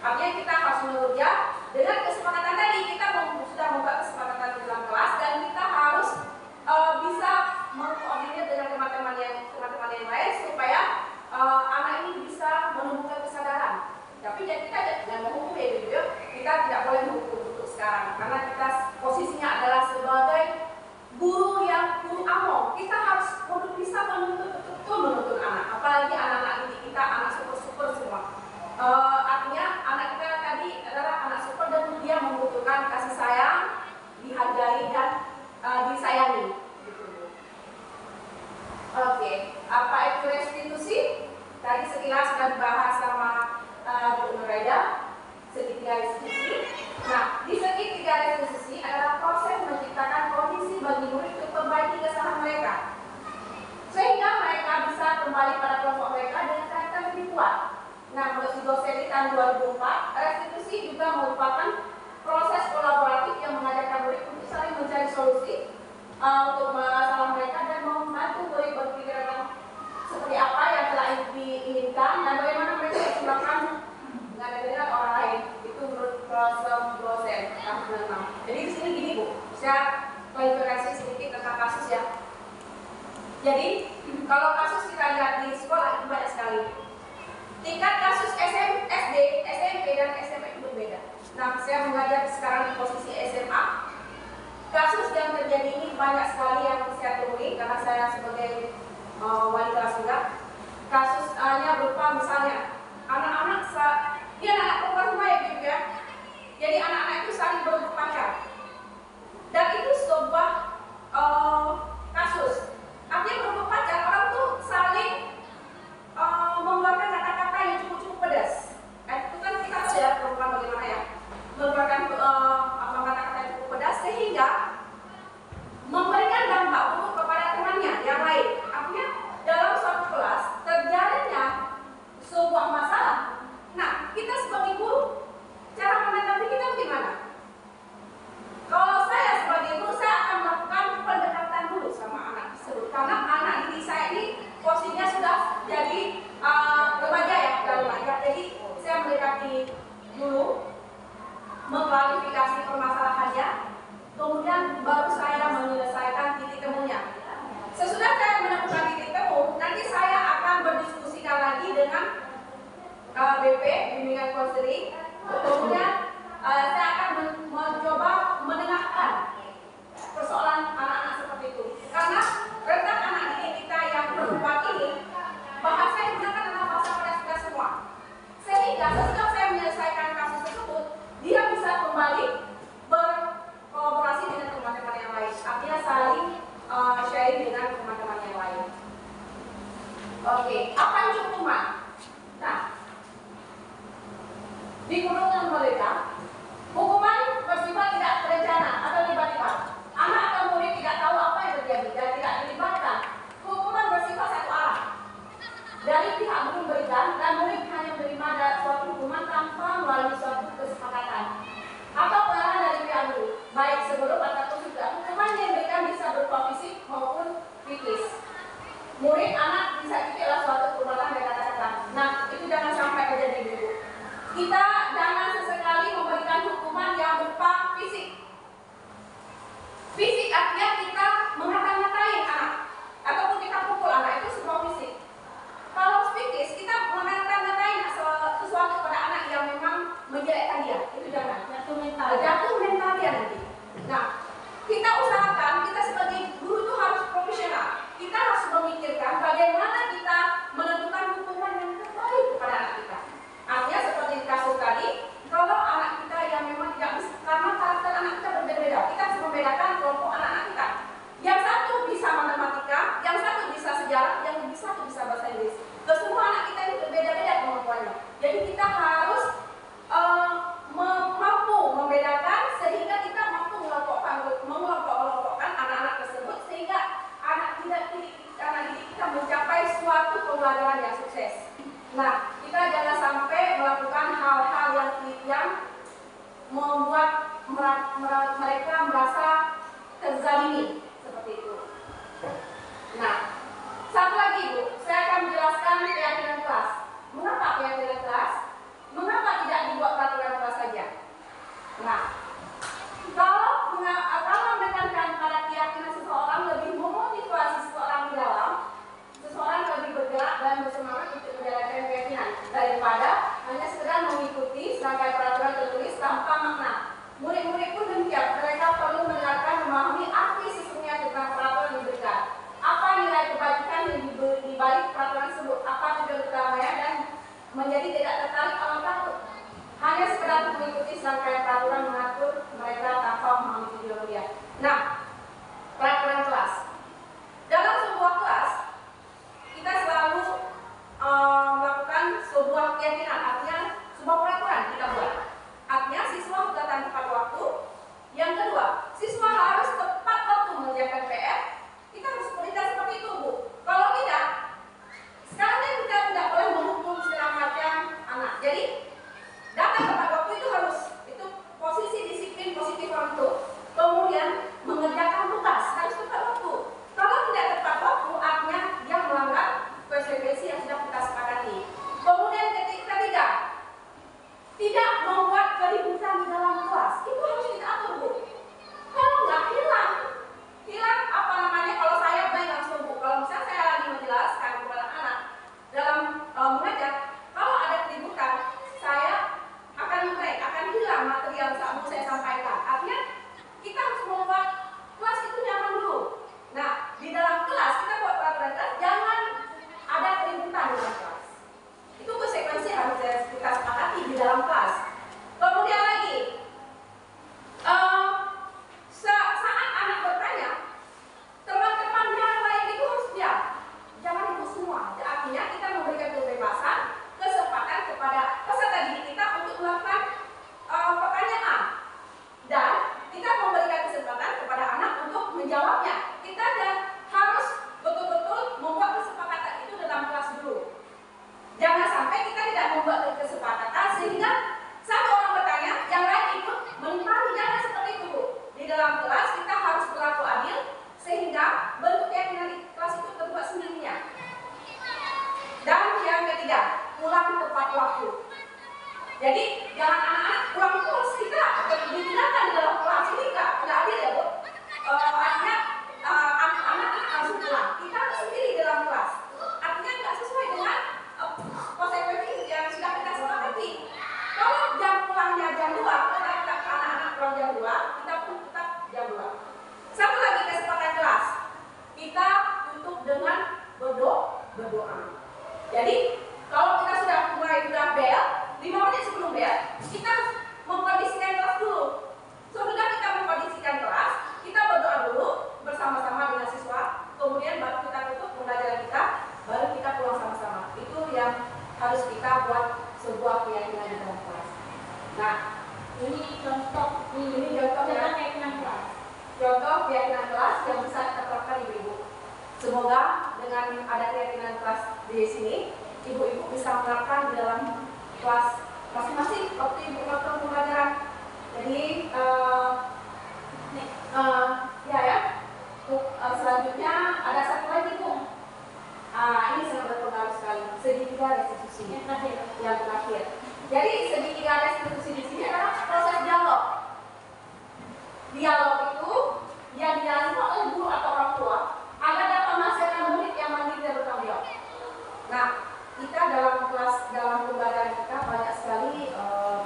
Artinya kita harus bekerja dengan kesepakatan tadi. Kita sudah membuat kesepakatan di dalam kelas dan kita harus bisa mengkoordinir dengan teman-teman yang lain supaya anak ini bisa menumbuhkan kesadaran. Tapi kita jangan menghukum ya, gitu. Kita tidak boleh menghukum untuk sekarang karena kita posisinya adalah sebagai guru among. Kita harus bisa betul-betul menuntun anak, apalagi anak-anak didik kita, anak super semua. Artinya anak kita tadi adalah anak super dan dia membutuhkan kasih sayang, dihargai dan disayangi. Gitu. Oke, apa itu restitusi? Tadi sekilas sudah dibahas sama Bu Nuraida, segitiga restitusi. Nah, di segitiga restitusi adalah proses menciptakan kondisi bagi murid untuk memperbaiki kesalahan mereka, sehingga mereka bisa kembali pada kelompok mereka dengan karakter lebih kuat. Nah, menurut si dosen di tahun 2004, restitusi juga merupakan proses kolaboratif yang mengajarkan murid untuk saling mencari solusi untuk masalah mereka dan membantu murid berpikir tentang seperti apa yang telah diinginkan dan bagaimana mereka bisa melakukan dengan orang lain. Itu menurut dosen tahun 2006. Jadi di sini gini Bu, saya klarifikasi sedikit tentang kasus ya. Jadi kalau kasus kita lihat di sekolah itu banyak sekali. Tingkat kasus SD, SMP dan SMA itu berbeda. Nah, saya mengajar sekarang di posisi SMA. Kasus yang terjadi ini banyak sekali yang saya temui karena saya sebagai wali kelas juga. Kasusnya berupa misalnya anak-anak dia anak perempuan semua ya gitu ya. Jadi anak-anak itu saling berpacar. Dan itu sebuah kasus. Artinya berpacar orang tuh saling mengeluarkan kata-kata yang cukup pedas. Itu kan kita tahu ya perempuan bagaimana ya, mengeluarkan kata-kata yang cukup pedas sehingga memberikan dampak buruk kepada temannya yang lain. Artinya dalam suatu kelas terjadinya sebuah masalah. Nah, kita sebagai guru, cara menanggapi kita bagaimana? Kalau saya sebagai guru, saya akan melakukan pendekatan dulu sama anak tersebut karena anak didik saya ini posisinya sudah jadi remaja ya, jadi saya mendekati dulu, mengklarifikasi permasalahannya, kemudian baru saya menyelesaikan titik temunya. Sesudah saya menemukan titik temu, nanti saya akan berdiskusikan lagi dengan BP, bimbingan konseling, kemudian saya akan mencoba menengahkan persoalan anak-anak seperti itu. Karena rentang anak didik kita yang perempuan ini, bahasa yang digunakan adalah bahasa pedas-pedas semua. Sehingga setelah saya menyelesaikan kasus tersebut, dia bisa kembali berkolaborasi dengan teman-teman yang lain. Artinya saling sharing dengan teman-teman yang lain. Oke, apa itu hukuman? Nah, di kurungan mereka, hukuman bersifat tidak terencana atau tiba-tiba. Anak atau murid tidak tahu apa yang terjadi dan tidak dilibatkan. Hukuman bersifat satu arah dari pihak guru memberikan dan murid hanya menerima suatu hukuman tanpa melalui suatu kesepakatan atau pengarahan dari pihak guru, baik sebelum ataupun sudah. Hukuman yang diberikan bisa berupa fisik maupun psikis. Murid anak bisa adalah suatu perbuatan dan kata-kata. Nah, itu jangan sampai terjadi dulu. Kita jangan sesekali memberikan hukuman yang berupa fisik. Fisik artinya kita mengata-ngatain anak ataupun kita pukul anak, itu sebuah fisik. Kalau psikis, kita mengata-ngatain sesuatu pada anak yang memang menjelekkan dia, itu jangan. Jatuh mental dia nanti. Nah, kita usahakan, kita sebagai guru itu harus profesional. Kita harus memikirkan bagaimana kita menentukan hukuman yang terbaik kepada anak kita. Artinya seperti di kasus tadi, kalau anak kita yang memang tidak bisa, karena karakter anak kita berbeda-beda, kita harus membedakan kelompok anak-anak kita. Yang satu bisa matematika, yang satu bisa sejarah, yang satu bisa bahasa Inggris. Kesemua anak kita ini berbeda-beda kemampuannya. Jadi kita harus mampu membedakan sehingga kita mampu mengelompokkan anak-anak tersebut sehingga anak didik kita mencapai suatu pembelajaran yang sukses. Nah, kita jangan sampai melakukan hal-hal yang membuat mereka merasa terzalimi seperti itu. Nah, satu lagi Bu, saya akan menjelaskan keyakinan kelas. Mengapa keyakinan kelas? Mengapa tidak dibuat mengikuti serangkaian peraturan mengatur mereka tanpa memahami tujuan kuliah. Nah, peraturan kelas. Dalam sebuah kelas, kita selalu melakukan sebuah keyakinan, artinya sebuah peraturan kita buat. Artinya siswa harus datang tepat waktu. Yang kedua, siswa harus tepat waktu mengerjakan PR. Kita harus berikan seperti itu, Bu. Kalau tidak, sekarang kan kita tidak boleh menghukum segala macam anak. Jadi datang tepat waktu itu harus, itu posisi disiplin positif orang itu. Kemudian mengerjakan tugas harus tepat waktu. Kalau tidak tepat waktu, artinya dia melanggar konsekuensi yang sudah kita sepakati. Kemudian ketiga, tidak membuat keributan di dalam kelas. Itu harus kita atur, Bu. Kalau nggak hilang apa namanya? Kalau saya baik langsung, Bu. Kalau misalnya saya lagi menjelaskan kepada anak dalam mengajar, kalau ada keributan, saya akan hilang materi yang mau saya sampaikan. Artinya kita harus membuat kelas itu nyaman dulu. Nah, di dalam kelas kita buat peraturan kelas, jangan ada keributan di dalam kelas. Itu konsekuensi yang harus kita sepakati di dalam kelas. Kemudian lagi, saat anak bertanya, teman-teman yang lain itu harus diam. Jangan ikut semua. Artinya kita memberikan kebebasan, kesempatan kepada peserta didik kita untuk melakukan pertanyaan. Dan kita memberikan kesempatan kepada anak untuk menjawabnya. Kita harus betul-betul membuat kesepakatan itu dalam kelas dulu. Jangan sampai kita tidak membuat kesepakatan sehingga satu orang bertanya, yang lain ikut menimpali. Jangan seperti itu, Bu. Di dalam kelas kita harus berlaku adil sehingga bentuk keyakinan di kelas itu terbuat sendirinya. Dan yang ketiga, pulang tepat waktu. Jadi jangan anak-anak pulang kelas kita ditinggalkan di dalam kelas. Ini nggak adil ya, Bu. Artinya anak-anak langsung pulang. Kita sendiri di dalam kelas. Artinya nggak sesuai dengan konsekuensi yang sudah kita sepakati. Kalau jam pulangnya jam 2, kita anak-anak pulang jam 2, kita pun tetap jam 2. Satu lagi kesepakatan kelas. Kita tutup dengan berdoa. Jadi kalau kita sudah bel, 5 menit sebelum bel, kita mengkondisikan kelas dulu. Sesudah kita mengkondisikan kelas, kita berdoa dulu bersama-sama dengan siswa, kemudian baru kita tutup pembelajaran kita, baru kita pulang sama-sama. Itu yang harus kita buat sebuah keyakinan di dalam kelas. Nah, Ini contoh keyakinan kelas. Contoh keyakinan kelas yang bisa kita terapkan ibu-ibu. Semoga dengan ada keyakinan kelas di sini, ibu-ibu bisa menerapkan di dalam kelas masing-masing waktu ibu melakukan pembelajaran. Jadi selanjutnya ada satu lagi, Bu. Ini sangat berpengaruh sekali. Segitiga restitusi yang terakhir. Jadi segitiga restitusi di sini adalah proses dialog. Dialog itu yang dialami oleh guru atau orang tua agar dapat menghasilkan murid yang mandiri dan bertanggung jawab. Nah, kita dalam pembelajaran kita banyak sekali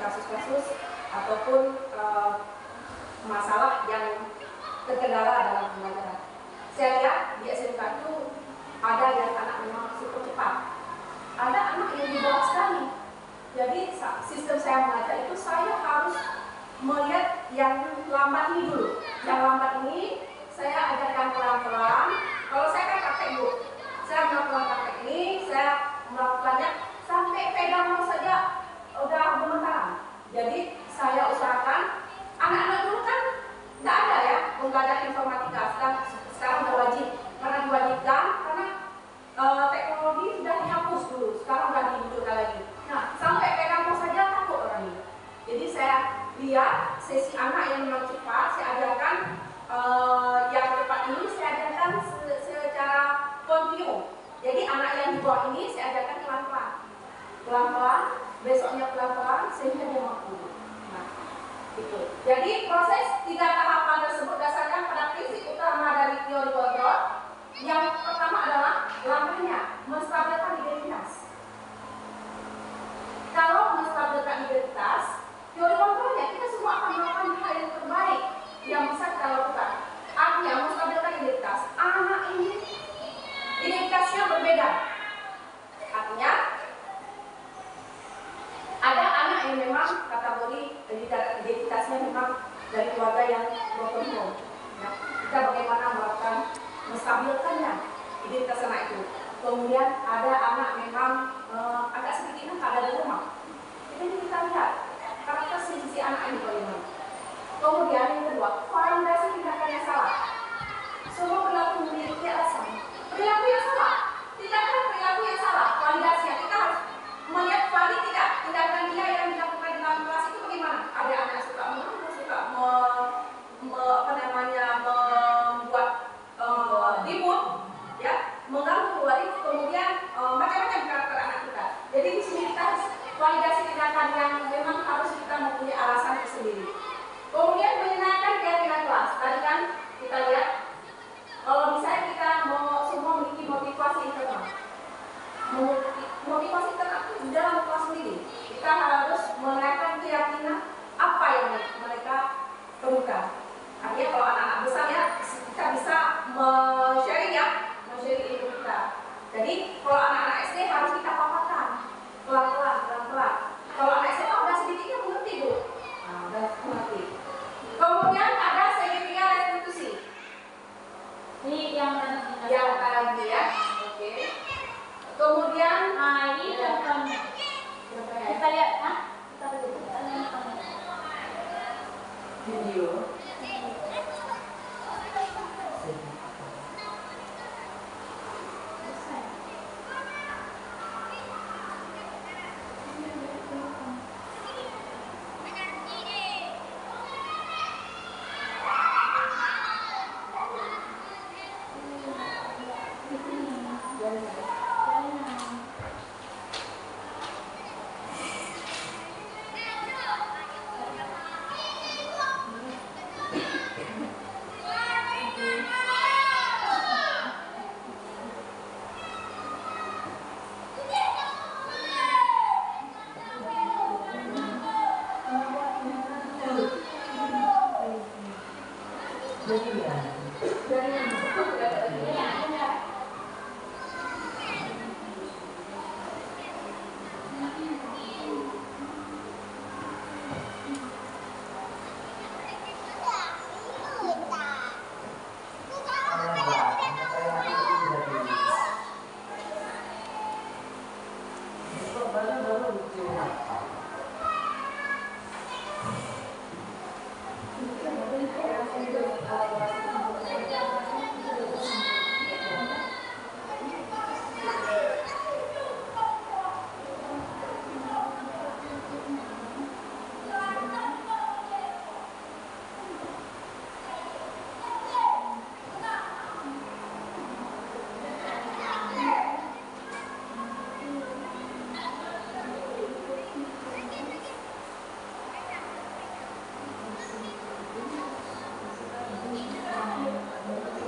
kasus-kasus ataupun masalah yang terkendala dalam pembelajaran. Saya lihat di SMK itu ada yang anak memang super cepat, ada anak yang di bawah sekali. Jadi sistem saya mengajar itu saya harus melihat yang lambat ini dulu. Yang lambat ini saya ajarkan pelan-pelan. Kalau saya kan praktek, Bu, saya melakukan praktek ini, saya melakukannya sampai pegang saja udah gemetaran. Jadi saya usahakan anak-anak dulu kan nggak ada ya belajar informatika, sekarang udah wajib karena diwajibkan karena teknologi sudah dihapus dulu, sekarang udah dimunculkan lagi. Nah, sampai pegang saja takut orang ini. Jadi saya lihat sesi anak yang memang cepat, saya ajarkan yang cepat ini saya ajarkan secara kontinu. Jadi anak yang di bawah ini saya ajarkan pelan-pelan, besoknya pelan-pelan sehingga dia mampu. Nah, itu. Jadi proses 3 tahapan tersebut dasarkan pada prinsip utama dari teori kontrol. Yang pertama adalah langkahnya menstabilkan identitas. Kalau menstabilkan identitas, teori kontrolnya kita semua akan melakukan hal yang terbaik yang bisa kita lakukan. Artinya menstabilkan identitas. Anak ini identitasnya berbeda. Artinya ada anak yang memang kategori disabilitas anak itu. Kemudian ada anak memang agak sedikit nakal dari rumah. Jadi kita lihat karakter si anak ini bagaimana. Kemudian yang kedua, validasi tindakan yang salah. Semua perilaku memiliki alasan. Perilaku yang salah, tindakan perilaku yang salah. Validasi yang kita harus melihat valid tidak tindakan dia yang dilakukan di dalam kelas itu bagaimana. Ada anak suka mengganggu, suka membuat ribut, ya, mengganggu ribut, kemudian macam-macam karakter anak kita. Jadi di sini kita harus validasi tindakan yang memang harus kita mempunyai alasan tersendiri. Kemudian menyenangkan keyakinan kelas. Tadi kan kita lihat kalau misalnya kita mau semua memiliki motivasi internal. Motivasi internal itu di dalam kelas sendiri. Kita harus menaikkan keyakinan apa yang mereka temukan. Artinya kalau anak-anak besar ya kita bisa men-sharing ilmu kita. Jadi kalau anak-anak SD harus kita paparkan pelan-pelan. Kalau anak SMA udah sedikitnya mengerti Bu. Nah, udah mengerti. Kemudian ada segitiga restitusi. Ini yang tadi ya. Oke. Kemudian ini contohnya. Kita lihat, kita lihat video.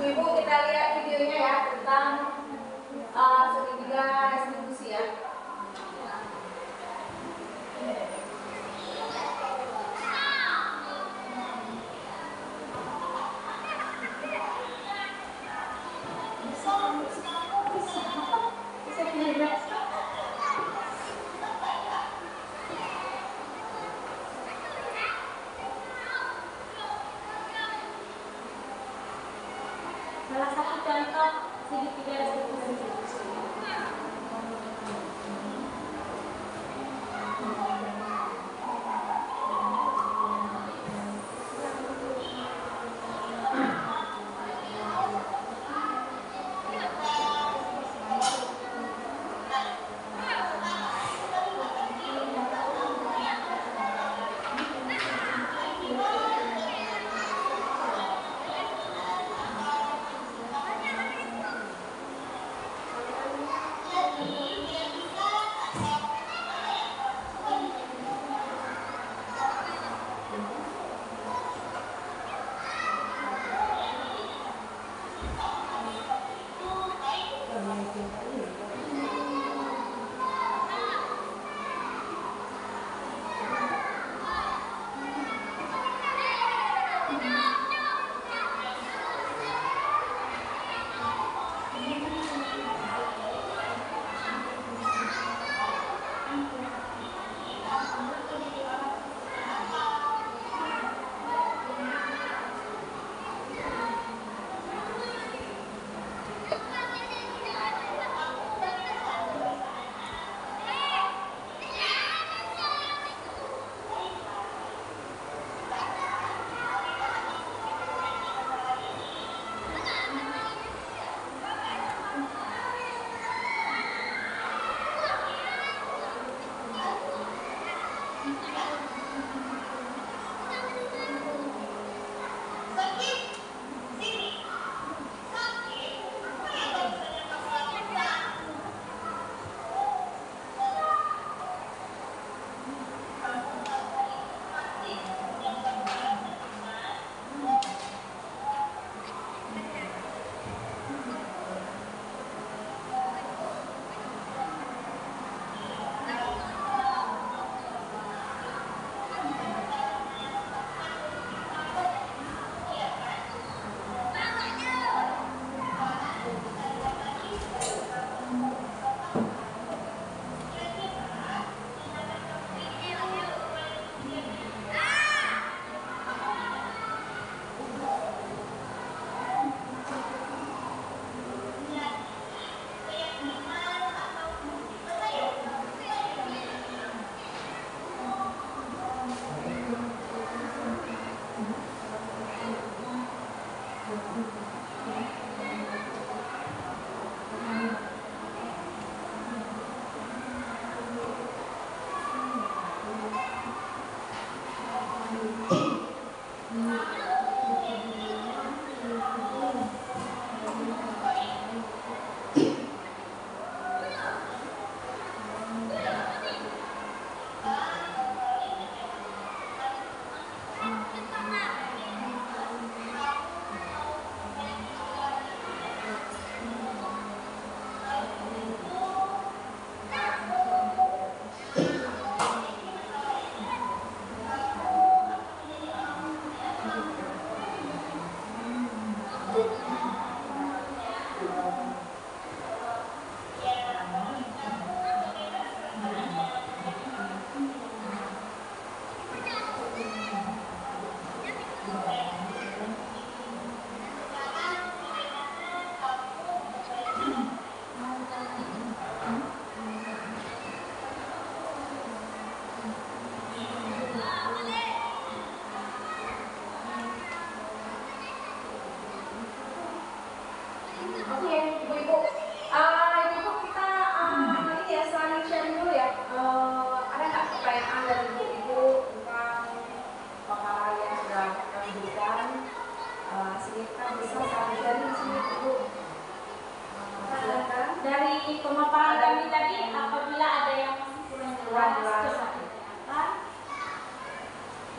Ibu kita lihat videonya ya tentang segitiga restitusi ya. salah satu contoh segitiga restitusi.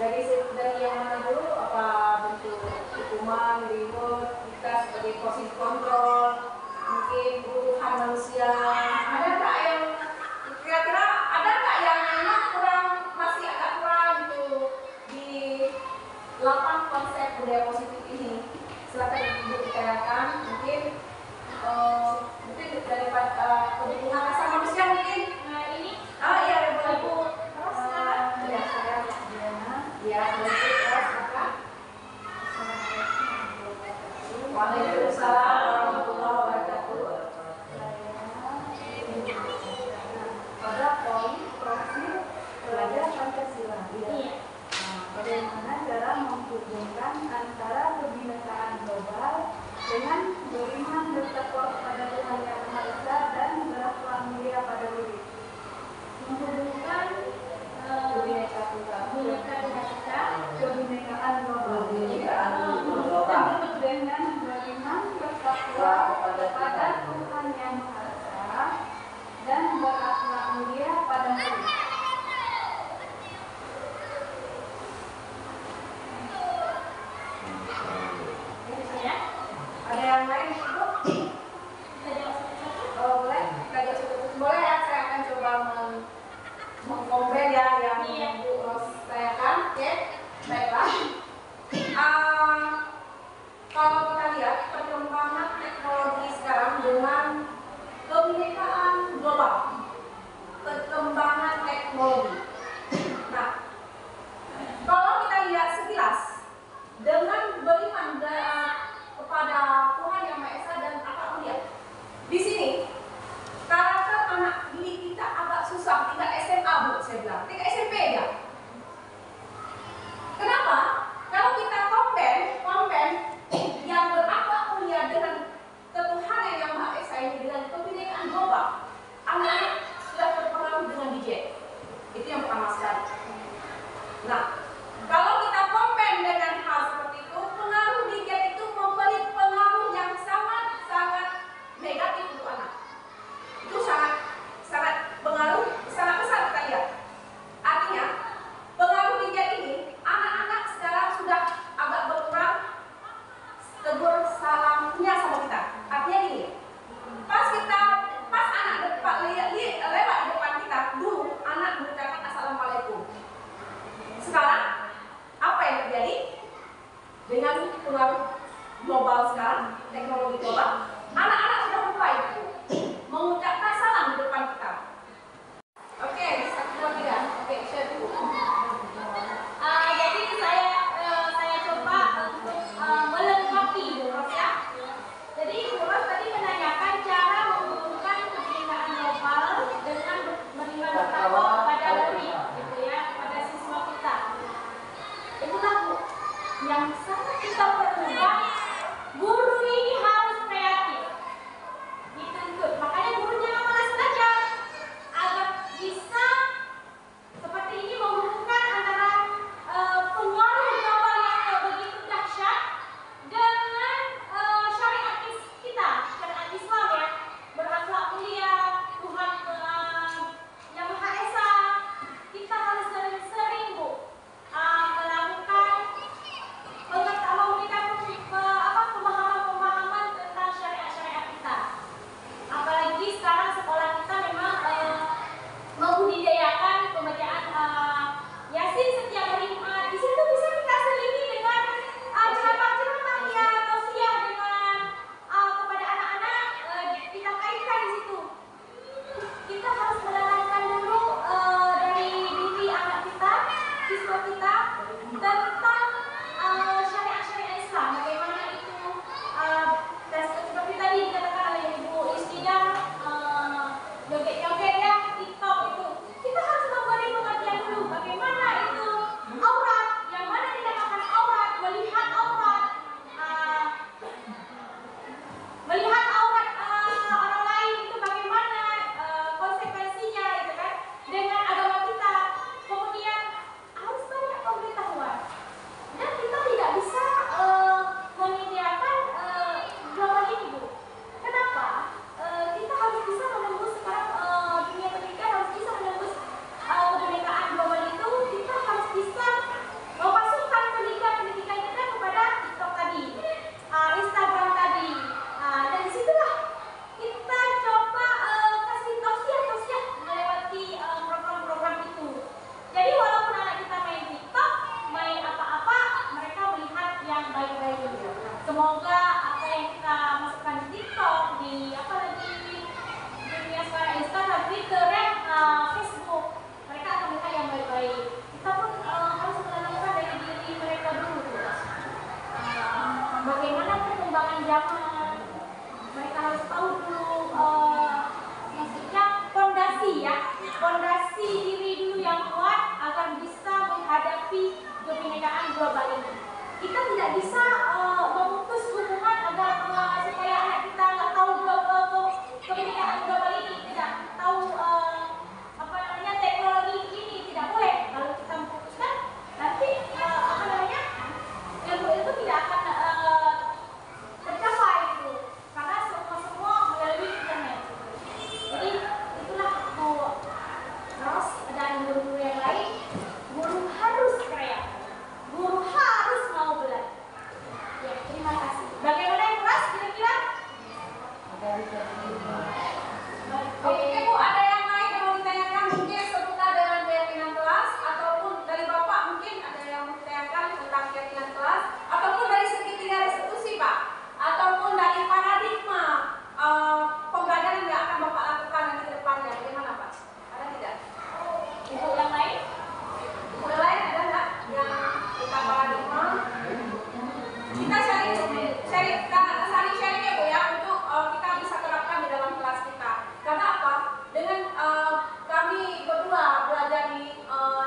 dari yang mana dulu, apa bentuk hukuman, reward, kita sebagai posisi kontrol, mungkin kebutuhan manusia, ada nggak yang kira-kira ada nggak yang memang kurang, masih agak kurang gitu di 8 konsep budaya positif ini? Silakan Ibu ditanyakan, mungkin daripada kebutuhan asal manusia mungkin. Nah, ini Iya, boleh Bu. terus silakan. Ya, saya Diana. Ya, boleh Bu, silakan. Waalaikumsalam warahmatullahi wabarakatuh. Pada poin profil pelajar Pancasila. Iya. Bagaimana cara menghubungkan antara kebinekaan global dengan beriman bertakwa kepada Tuhan Yang Maha Esa dan berakhlak mulia pada diri. Menghubungkan Kebinekaan kita, kebinekaan global, dengan beriman bertakwa kepada Tuhan Yang Maha Esa dan berakhlak mulia pada diri. ya. Ada yang lain Bu? Kita jawab satu-satu. Oh, boleh? Kita jawab satu-satu. Boleh ya, saya akan coba mengkompres ya yang Iya. Bu Ros tanyakan. Oke, baiklah. Kalau kita lihat perkembangan teknologi sekarang dengan kebinekaan global, perkembangan teknologi. Nah, kalau kita lihat sekilas dengan beriman kepada Tuhan Yang Maha Esa dan akhlak mulia, di sini karakter anak didik kita agak susah. Tingkat SMA Bu, saya bilang, tingkat SMP ya. Kenapa? Kalau kita compare yang berakhlak mulia dengan ketuhanan Yang Maha Esa ini dengan kebinekaan global, anak-anak sudah terpengaruh dengan DJ. Itu yang pertama sekali. Nah, kalau kita compare dengan hal seperti itu, pengaruh DJ itu memberi pengaruh yang sangat-sangat negatif untuk anak. Itu sangat pengaruh, sangat besar kita lihat. Artinya, pengaruh DJ ini, anak-anak sekarang sudah agak berkurang tegur salamnya sama kita. Artinya gini, pas anak lewat di depan kita, dulu anak mengucapkan assalamualaikum. Sekarang apa yang terjadi dengan pengaruh global sekarang, teknologi global, anak-anak sudah mulai mengucapkan salam di depan kita. Oke, 1, 2, 3. Oke, share dulu. Jadi saya coba untuk melengkapi Bu Ros ya. Jadi Bu Ros tadi menanyakan cara menghubungkan kebinekaan global dengan beriman bertakwa kepada murid, gitu ya, pada siswa kita. Itulah Bu yang sangat kita perlukan. Guru ini harus kreatif, dituntut. Makanya guru jangan malas belajar agar bisa seperti ini menghubungkan antara pengaruh global yang begitu dahsyat dengan syariat kita, syariat Islam ya, berakhlak mulia, Tuhan Yang Maha Esa. Kita harus sering-sering Bu melakukan memberikan pemahaman tentang syariat-syariat kita. Apalagi sekarang sekolah kita memang membudidayakan pembacaan Yasin setiap hari Jumat. Di situ bisa kita selingi dengan ceramah-ceramah yang tausiah dengan kepada anak-anak, kita kaitkan di situ. Kita harus menanamkan dulu dari diri anak kita, siswa kita tentang syariat-syariat Islam. Bagaimana itu seperti tadi dikatakan oleh Ibu Isnida, joget-joget ya, TikTok itu. Kita harus memberi pengertian dulu bagaimana itu aurat, yang mana dinamakan aurat, melihat aurat, orang lain itu bagaimana konsekuensinya gitu kan dengan agama kita. Kemudian harus banyak pemberitahuan. bisa memutus hubungan agar supaya anak kita nggak tahu kebinekaan global ini, tidak tahu apa namanya teknologi ini, tidak boleh. Kalau kita memutuskan, nanti apa namanya ilmu itu tidak akan tercapai itu, karena semua melalui internet. Jadi itulah terus dan guru yang lain, guru harus kreatif, guru harus mau belajar. Ya, terima kasih. Bagaimana yang kelas kira-kira? Oke Bu, ada yang lain yang mau ditanyakan mungkin seputar dengan keyakinan kelas, ataupun dari Bapak mungkin ada yang mau ditanyakan tentang keyakinan kelas, ataupun dari segi tiga restitusi Pak, ataupun dari paradigma pembelajaran yang akan Bapak lakukan nanti ke depannya, bagaimana Pak? Ada tidak? Ibu yang lain? Ibu yang lain ada nggak yang tentang paradigma? Kita saling sharing ya Bu ya, untuk kita bisa terapkan di dalam kelas kita. Karena apa? Dengan kami berdua belajar di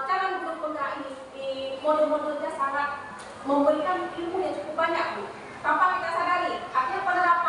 calon guru penggerak ini, di modul-modulnya sangat memberikan ilmu yang cukup banyak Bu. Tanpa kita sadari, akhirnya penerapan